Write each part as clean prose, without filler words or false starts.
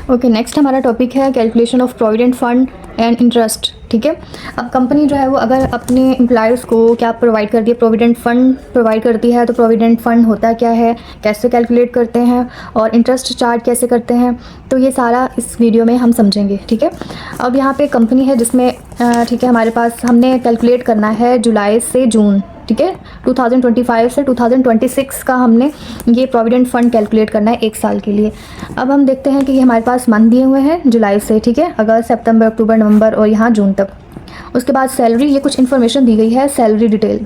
Okay, next हमारा topic है calculation of provident fund and interest. ठीक है, अब कंपनी जो है वो अगर अपने एम्प्लॉयर्स को क्या प्रोवाइड करती है, प्रोविडेंट फंड प्रोवाइड करती है, तो प्रोविडेंट फंड होता क्या है, कैसे कैलकुलेट करते हैं और इंटरेस्ट चार्ज कैसे करते हैं, तो ये सारा इस वीडियो में हम समझेंगे। ठीक है, अब यहाँ पे कंपनी है जिसमें ठीक है हमारे पास हमने कैलकुलेट करना है जुलाई से जून। ठीक है, 2025 से 2026 का हमने ये प्रोविडेंट फ़ंड कैलकुलेट करना है एक साल के लिए। अब हम देखते हैं कि ये हमारे पास मंथ दिए हुए हैं जुलाई से, ठीक है, अगस्त, सितंबर, अक्टूबर, नवंबर और यहाँ जून तक। उसके बाद सैलरी, ये कुछ इन्फॉर्मेशन दी गई है सैलरी डिटेल,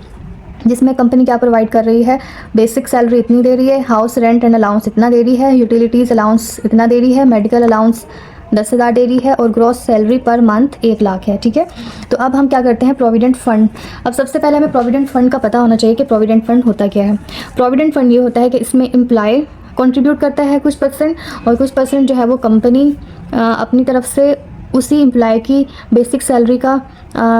जिसमें कंपनी क्या प्रोवाइड कर रही है। बेसिक सैलरी इतनी दे रही है, हाउस रेंट एंड अलाउंस इतना दे रही है, यूटिलिटीज़ अलाउंस इतना दे रही है, मेडिकल अलाउंस 10,000 दे रही है और gross salary per month 1 lakh है। ठीक है, तो अब हम क्या करते हैं, प्रोविडेंट फंड। अब सबसे पहले हमें प्रोविडेंट फंड का पता होना चाहिए कि प्रोविडेंट फंड होता क्या है। प्रोविडेंट फंड ये होता है कि इसमें एम्प्लॉय कंट्रीब्यूट करता है कुछ परसेंट, और कुछ परसेंट जो है वो कंपनी अपनी तरफ से उसी एम्प्लॉय की बेसिक सैलरी का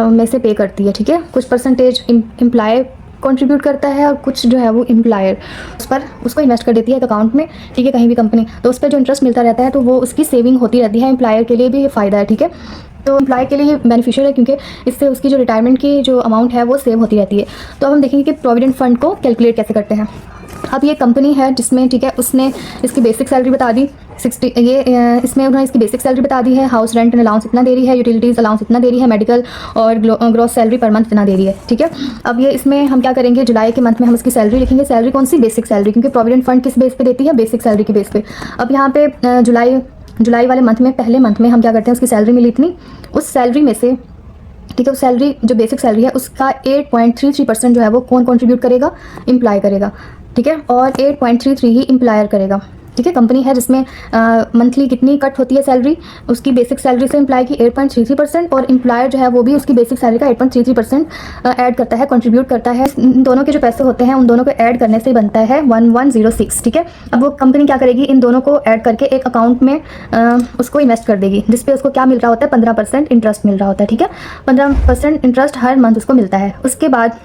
में से पे करती है। ठीक है, कुछ परसेंटेज एम्प्लॉय कंट्रीब्यूट करता है और कुछ जो है वो एम्प्लॉयर उस पर उसको इन्वेस्ट कर देती है एक अकाउंट में। ठीक है, कहीं भी कंपनी, तो उस पर जो इंटरेस्ट मिलता रहता है तो वो उसकी सेविंग होती रहती है। एम्प्लॉयर के लिए भी ये फ़ायदा है। ठीक है, तो एम्प्लॉय के लिए ये बेनिफिशियल है क्योंकि इससे उसकी जो रिटायरमेंट की जो अमाउंट है वो सेव होती रहती है। तो अब हम देखेंगे कि प्रोविडेंट फंड को कैलकुलेट कैसे करते हैं। अब ये कंपनी है जिसमें, ठीक है, उसने इसकी बेसिक सैलरी बता दी 60, ये इसमें उन्होंने इसकी बेसिक सैलरी बता दी है, हाउस रेंट एंड अलाउंस इतना दे रही है, यूटिलिटीज़ अलाउंस इतना दे रही है, मेडिकल और ग्रॉस सैलरी पर मंथ इतना दे रही है। ठीक है, अब ये इसमें हम क्या करेंगे, जुलाई के मंथ में हम इसकी सैलरी लिखेंगे। सैलरी कौन सी, बेसिक सैलरी, क्योंकि प्रोविडेंट फंड किस बेस पे देती है, बेसिक सैलरी के बेस पे। अब यहाँ पे जुलाई वाले मंथ में, पहले मंथ में हम क्या करते हैं, उसकी सैलरी मिली इतनी, उस सैलरी में से, ठीक है, उस सैलरी जो बेसिक सैलरी है उसका 8.33% जो है वो कौन कंट्रीब्यूट करेगा, एम्प्लॉय करेगा। ठीक है, और 8.33 ही एम्प्लॉयर करेगा। ठीक है, कंपनी है जिसमें मंथली कितनी कट होती है सैलरी, उसकी बेसिक सैलरी से एम्प्लॉय की 8.33%, और एम्प्लॉयर जो है वो भी उसकी बेसिक सैलरी का 8.33% ऐड करता है, कंट्रीब्यूट करता है। इन दोनों के जो पैसे होते हैं उन दोनों को ऐड करने से बनता है 1106। ठीक है, अब वो कंपनी क्या करेगी, इन दोनों को ऐड करके एक अकाउंट में उसको इन्वेस्ट कर देगी, जिसपे उसको क्या मिल रहा होता है, 15% इंटरेस्ट मिल रहा होता है। ठीक है, 15% इंटरेस्ट हर मंथ उसको मिलता है। उसके बाद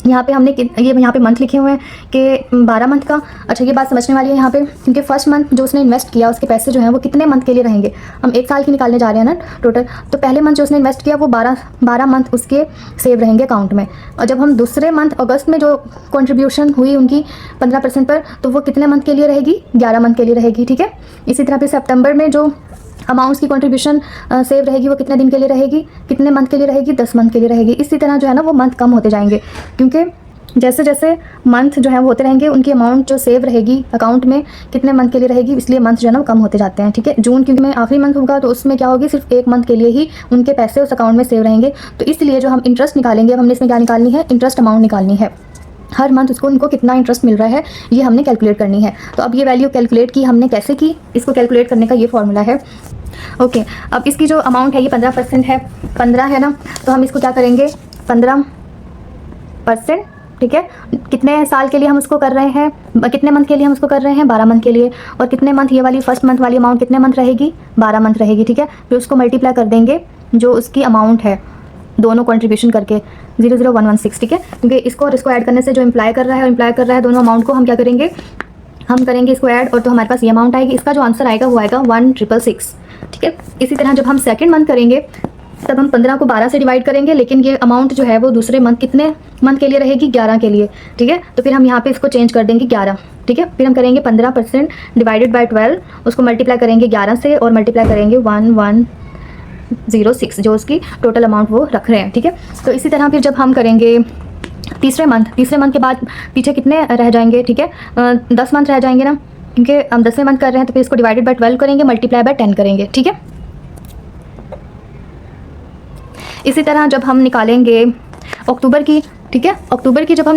यहाँ पे हमने ये यहाँ पे मंथ लिखे हुए हैं कि 12 मंथ का। अच्छा, ये बात समझने वाली है यहाँ पे, क्योंकि फर्स्ट मंथ जो उसने इन्वेस्ट किया उसके पैसे जो हैं वो कितने मंथ के लिए रहेंगे, हम एक साल की निकालने जा रहे हैं ना टोटल। तो पहले मंथ जो उसने इन्वेस्ट किया वो 12 मंथ उसके सेव रहेंगे अकाउंट में। और जब हम दूसरे मंथ अगस्त में जो कंट्रीब्यूशन हुई उनकी 15% पर, तो वो कितने मंथ के लिए रहेगी, 11 मंथ के लिए रहेगी। ठीक है, इसी तरह फिर सितंबर में जो अमाउंट्स की कंट्रीब्यूशन सेव रहेगी वो कितने दिन के लिए रहेगी, कितने मंथ के लिए रहेगी, 10 मंथ के लिए रहेगी। इसी तरह जो है ना वो मंथ कम होते जाएंगे, क्योंकि जैसे जैसे मंथ जो है वो होते रहेंगे उनकी अमाउंट जो सेव रहेगी अकाउंट में कितने मंथ के लिए रहेगी, इसलिए मंथ जो है ना वो कम होते जाते हैं। ठीक है, जून क्योंकि में आखिरी मंथ होगा तो उसमें क्या होगी, सिर्फ एक मंथ के लिए ही उनके पैसे उस अकाउंट में सेव रहेंगे। तो इसलिए जो हम इंटरेस्ट निकालेंगे, अब हमने इसमें क्या निकालनी है, इंटरेस्ट अमाउंट निकालनी है। हर मंथ उसको उनको कितना इंटरेस्ट मिल रहा है ये हमने कैलकुलेट करनी है। तो अब ये वैल्यू कैलकुलेट की हमने कैसे की, इसको कैलकुलेट करने का ये फॉर्मूला है। ओके, अब इसकी जो अमाउंट है ये 15% है, 15 है ना, तो हम इसको क्या करेंगे, 15%। ठीक है, कितने साल के लिए हम उसको कर रहे हैं, कितने मंथ के लिए हम उसको कर रहे हैं, 12 मंथ के लिए। और कितने मंथ, ये वाली फर्स्ट मंथ वाली अमाउंट कितने मंथ रहेगी, 12 मंथ रहेगी। ठीक है, फिर उसको मल्टीप्लाई कर देंगे जो उसकी अमाउंट है दोनों कंट्रीब्यूशन करके 00116। ठीक है, क्योंकि इसको और इसको ऐड करने से जो एम्प्लॉय कर रहा है और एम्प्लॉय कर रहा है दोनों अमाउंट को हम क्या करेंगे, हम करेंगे इसको ऐड, और तो हमारे पास ये अमाउंट आएगी। इसका जो आंसर आएगा वो आएगा 1666। ठीक है, इसी तरह जब हम सेकंड मंथ करेंगे तब हम 15 को 12 से डिवाइड करेंगे, लेकिन ये अमाउंट जो है वो दूसरे मंथ कितने मंथ के लिए रहेगी, 11 के लिए। ठीक है, तो फिर हम यहाँ पे इसको चेंज कर देंगे 11। ठीक है, फिर हम करेंगे 15% डिवाइडेड बाय 12, उसको मल्टीप्लाई करेंगे 11 से और मल्टीप्लाई करेंगे 1106 जो उसकी टोटल अमाउंट वो रख रहे हैं। ठीक है, तो इसी तरह फिर जब हम करेंगे तीसरे मंथ के बाद पीछे कितने रह जाएंगे, ठीक है, 10 मंथ रह जाएंगे ना, क्योंकि हम 10वें मंथ कर रहे हैं, तो फिर इसको डिवाइडेड बाय 12 करेंगे, मल्टीप्लाई बाय 10 करेंगे। ठीक है, इसी तरह जब हम निकालेंगे अक्टूबर की, ठीक है, अक्टूबर की जब हम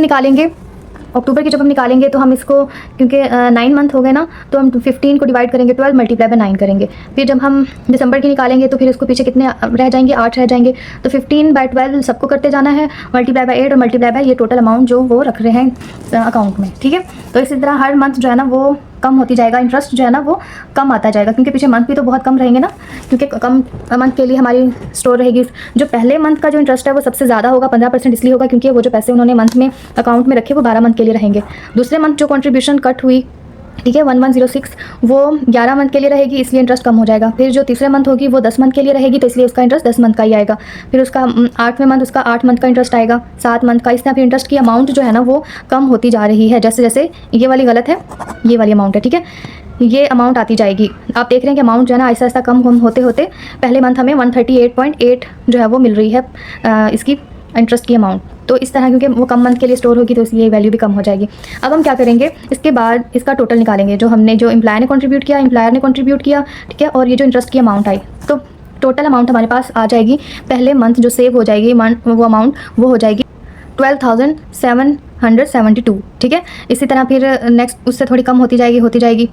निकालेंगे तो हम इसको, क्योंकि 9 मंथ हो गए ना, तो हम 15 को डिवाइड करेंगे 12, मल्टीप्लाई बाय 9 करेंगे। फिर जब हम दिसंबर की निकालेंगे तो फिर इसको पीछे कितने रह जाएंगे, 8 रह जाएंगे। तो 15 बाय 12 सबको करते जाना है, मल्टीप्लाई बाय 8 और मल्टीप्लाई बाय ये टोटल अमाउंट जो वो रख रहे हैं अकाउंट में। ठीक है, तो इसी तरह हर मंथ जो है ना वो कम होती जाएगा, इंटरेस्ट जो है ना वो कम आता जाएगा, क्योंकि पीछे मंथ भी तो बहुत कम रहेंगे ना, क्योंकि कम मंथ के लिए हमारी स्टोर रहेगी। जो पहले मंथ का जो इंटरेस्ट है वो सबसे ज़्यादा होगा, 15% इसलिए होगा क्योंकि वो जो पैसे उन्होंने मंथ में अकाउंट में रखे वो 12 मंथ के लिए रहेंगे। दूसरे मंथ जो कंट्रीब्यूशन कट हुई ठीक है। 1106 वो 11 मंथ के लिए रहेगी, इसलिए इंटरेस्ट कम हो जाएगा। फिर जो तीसरे मंथ होगी वो 10 मंथ के लिए रहेगी, तो इसलिए उसका इंटरेस्ट 10 मंथ का ही आएगा। फिर उसका 8वें मंथ उसका 8 मंथ का इंटरेस्ट आएगा, 7 मंथ का। इस तरह फिर इंटरेस्ट की अमाउंट जो है ना वो कम होती जा रही है, जैसे जैसे ये वाली गलत है, ये वाली अमाउंट है, ठीक है। ये अमाउंट आती जाएगी। आप देख रहे हैं कि अमाउंट जो है ना आहिस्ता आहिस्ता कम होते होते पहले मंथ हमें 138.8 जो है वो मिल रही है इसकी इंटरेस्ट की अमाउंट। तो इस तरह क्योंकि वो कम मंथ के लिए स्टोर होगी तो इसलिए वैल्यू भी कम हो जाएगी। अब हम क्या करेंगे, इसके बाद इसका टोटल निकालेंगे, जो हमने जो एम्प्लॉयर ने कंट्रीब्यूट किया, एम्प्लॉयर ने कंट्रीब्यूट किया, ठीक है, और ये जो इंटरेस्ट की अमाउंट आई, तो टोटल अमाउंट हमारे पास आ जाएगी। पहले मंथ जो सेव हो जाएगी वो अमाउंट वो हो जाएगी 12,772, ठीक है। इसी तरह फिर नेक्स्ट उससे थोड़ी कम होती जाएगी,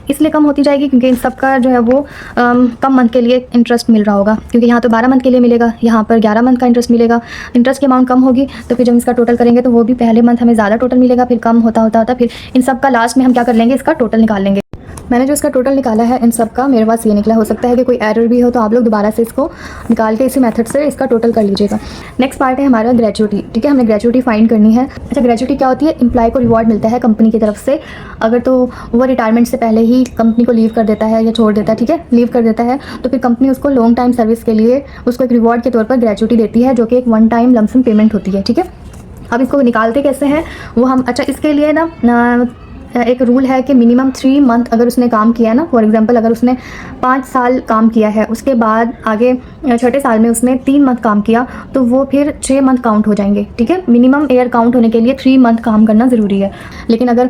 इसलिए कम होती जाएगी क्योंकि इन सब का जो है वो कम मंथ के लिए इंटरेस्ट मिल रहा होगा, क्योंकि यहाँ तो 12 मंथ के लिए मिलेगा, यहाँ पर 11 मंथ का इंटरेस्ट मिलेगा। इंटरेस्ट की अमाउंट कम होगी तो फिर जब इसका टोटल करेंगे तो वो भी पहले मंथ हमें ज़्यादा टोटल मिलेगा, फिर कम होता फिर इन सब का लास्ट में हम क्या कर लेंगे, इसका टोटल निकाल लेंगे। मैंने जो इसका टोटल निकाला है इन सब का, मेरे पास ये निकला। हो सकता है कि कोई एरर भी हो, तो आप लोग दोबारा से इसको निकाल के इसी मेथड से इसका टोटल कर लीजिएगा। नेक्स्ट पार्ट है हमारा ग्रेचुइटी, ठीक है। हमें ग्रेचुइटी फाइंड करनी है। अच्छा, ग्रेचुइटी क्या होती है? एम्प्लॉय को रिवॉर्ड मिलता है कंपनी की तरफ से, अगर तो वो रिटायरमेंट से पहले ही कंपनी को लीव कर देता है या छोड़ देता है, ठीक है, लीव कर देता है, तो फिर कंपनी उसको लॉन्ग टाइम सर्विस के लिए उसको एक रिवॉर्ड के तौर पर ग्रेचुइटी देती है, जो कि एक वन टाइम लमसम पेमेंट होती है, ठीक है। अब इसको निकालते कैसे हैं वो हम, अच्छा इसके लिए ना एक रूल है कि मिनिमम 3 मंथ अगर उसने काम किया है ना, फॉर एग्जांपल अगर उसने 5 साल काम किया है, उसके बाद आगे छठे साल में उसने 3 मंथ काम किया, तो वो फिर 6 मंथ काउंट हो जाएंगे, ठीक है। मिनिमम ईयर काउंट होने के लिए 3 मंथ काम करना ज़रूरी है। लेकिन अगर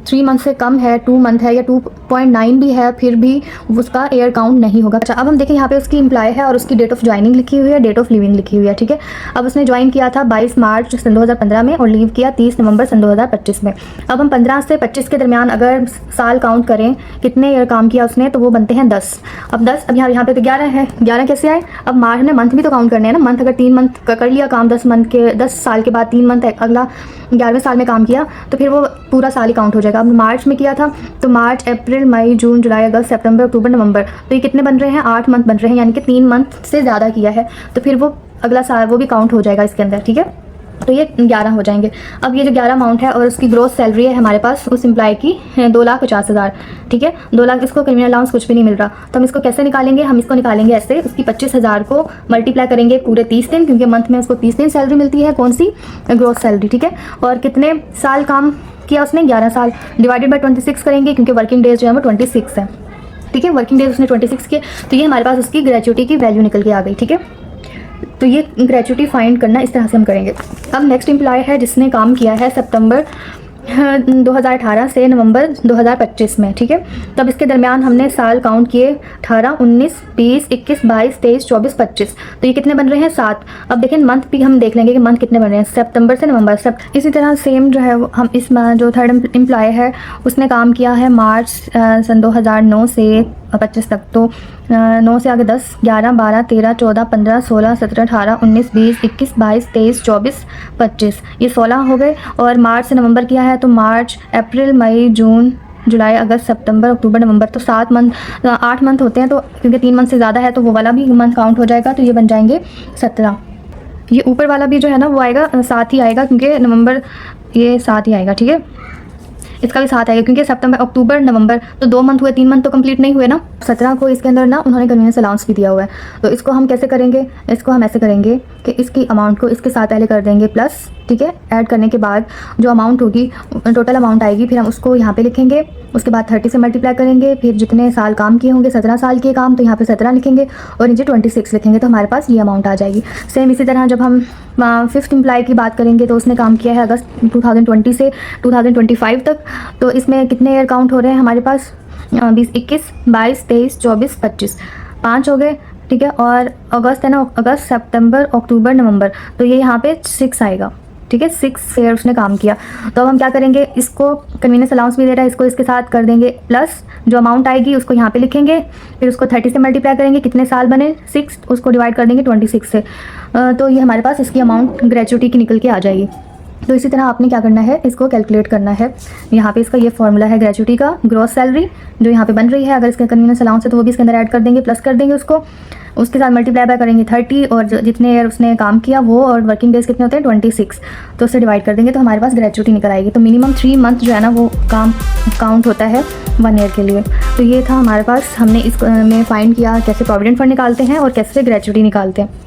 3 मंथ से कम है, 2 मंथ है या 2.9 भी है, फिर भी उसका ईयर काउंट नहीं होगा। अच्छा, अब हम देखें यहाँ पे उसकी एम्प्लॉय है और उसकी डेट ऑफ ज्वाइनिंग लिखी हुई है, डेट ऑफ लिविंग लिखी हुई है, ठीक है। अब उसने ज्वाइन किया था 22 मार्च सन 2015 में और लीव किया 30 नवंबर सन 2025 में। अब हम 15 से 25 के दरमियान अगर साल काउंट करें कितने ईयर काम किया उसने, तो वो बनते हैं 10। अब 10, अब यहाँ पे तो 11 है, 11 कैसे आए? अब मार्च ने मंथ भी तो काउंट करने हैं ना। मंथ अगर 3 मंथ कर लिया काम, 10 साल के बाद 3 मंथ अगला 11वें साल में काम किया, तो फिर वो पूरा साल ही काउंट हो जाएगा। अब मार्च में किया था तो मार्च, अप्रैल, मई, जून, जुलाई, अगस्त, सितंबर, अक्टूबर, नवंबर, तो ये कितने बन रहे हैं? 8 मंथ बन रहे हैं, यानी कि 3 मंथ से ज़्यादा किया है, तो फिर वो अगला साल वो भी काउंट हो जाएगा इसके अंदर, ठीक है। तो ये 11 हो जाएंगे। अब ये जो 11 अमाउंट है और उसकी ग्रोस सैलरी है हमारे पास उस एम्प्लॉय की 2,50,000, ठीक है। 2 लाख, इसको क्रिमिनल अलाउंस कुछ भी नहीं मिल रहा, तो हम इसको कैसे निकालेंगे? हम इसको निकालेंगे ऐसे, उसकी 25,000 को मल्टीप्लाई करेंगे पूरे 30 दिन, क्योंकि मंथ में उसको 30 दिन सैलरी मिलती है, कौन सी? ग्रोस सैलरी, ठीक है। और कितने साल काम किया उसने? 11 साल, डिवाइडेड बाई 26 करेंगे, क्योंकि वर्किंग डेज जो है वो 26 है, ठीक है। वर्किंग डेज उसने 26 किए, तो ये हमारे पास उसकी ग्रेचुइटी की वैल्यू निकल के आ गई, ठीक है। तो ये ग्रेचुइटी फाइंड करना इस तरह से हम करेंगे। अब नेक्स्ट एम्प्लॉय है जिसने काम किया है सितंबर 2018 से नवंबर 2025 में, ठीक है। तब इसके दरमियान हमने साल काउंट किए 18, 19, 20, 21, 22, 23, 24, 25, तो ये कितने बन रहे हैं? 7। अब देखें मंथ भी हम देख लेंगे कि मंथ कितने बन रहे हैं, सितंबर से नवंबर सब। इसी तरह सेम जो है हम इस जो थर्ड एम्प्लॉय है उसने काम किया है मार्च सन 2009 से 25 तक, तो 9 से आगे 10, 11, 12, 13, 14, 15, 16, 17, 18, 19, 20, 21, 22, 23, 24, 25, ये 16 हो गए। और मार्च से नवंबर किया है तो मार्च, अप्रैल, मई, जून, जुलाई, अगस्त, सितंबर, अक्टूबर, नवंबर, तो 8 मंथ होते हैं, तो क्योंकि 3 मंथ से ज़्यादा है तो वो वाला भी मंथ काउंट हो जाएगा, तो ये बन जाएंगे 17। ये ऊपर वाला भी जो है ना वो आएगा 7 ही आएगा, क्योंकि नवंबर ये 7 ही आएगा, ठीक है। इसका भी 7 आएगा क्योंकि सितंबर, अक्टूबर, नवंबर, तो 2 मंथ हुए, 3 मंथ तो कंप्लीट नहीं हुए ना। 17 को इसके अंदर ना उन्होंने कन्वीनियंस अलाउंस भी दिया हुआ है, तो इसको हम कैसे करेंगे? इसको हम ऐसे करेंगे कि इसकी अमाउंट को इसके साथ पहले कर देंगे प्लस, ठीक है। ऐड करने के बाद जो अमाउंट होगी, टोटल अमाउंट आएगी, फिर हम उसको यहाँ पे लिखेंगे, उसके बाद 30 से मल्टीप्लाई करेंगे, फिर जितने साल काम किए होंगे 17 साल के काम, तो यहाँ पे 17 लिखेंगे और नीचे 26 लिखेंगे, तो हमारे पास ये अमाउंट आ जाएगी। सेम इसी तरह जब हम 5th एम्प्लॉय की बात करेंगे तो उसने काम किया है अगस्त 2020 से 2025 तक, तो इसमें कितने ईयर काउंट हो रहे हैं हमारे पास? 20, 21, 22, 23, 24, 25, 5 हो गए, ठीक है। और अगस्त है ना, अगस्त, सितंबर, अक्टूबर, नवंबर, तो ये यहाँ पे 6 आएगा, ठीक है। 6 ईयर उसने काम किया। तो अब हम क्या करेंगे? इसको कन्वीनियंस अलाउंस भी दे रहा है, इसको इसके साथ कर देंगे प्लस जो अमाउंट आएगी उसको यहाँ पे लिखेंगे, फिर उसको 30 से मल्टीप्लाई करेंगे, कितने साल बने? 6, उसको डिवाइड कर देंगे 26 से, तो ये हमारे पास इसकी अमाउंट ग्रेचुइटी की निकल के आ जाएगी। तो इसी तरह आपने क्या करना है? इसको कैलकुलेट करना है। यहाँ पे इसका ये फॉर्मूला है ग्रेचुइटी का, ग्रॉस सैलरी जो यहाँ पे बन रही है, अगर इसका कन्वीनियंस अलाउंस है तो वो भी इसके अंदर ऐड कर देंगे, प्लस कर देंगे उसको, उसके साथ मल्टीप्लाई बाय करेंगे 30 और जितने ईयर उसने काम किया वो, और वर्किंग डेज कितने होते हैं 26, तो उससे डिवाइड कर देंगे तो हमारे पास ग्रेचुइटी निकल आएगी। तो मिनिमम 3 मंथ जो है ना वो काम काउंट होता है 1 ईयर के लिए। तो ये था हमारे पास, हमने इस में फाइंड किया कैसे प्रोविडेंट फंड निकालते हैं और कैसे ग्रेचुइटी निकालते हैं।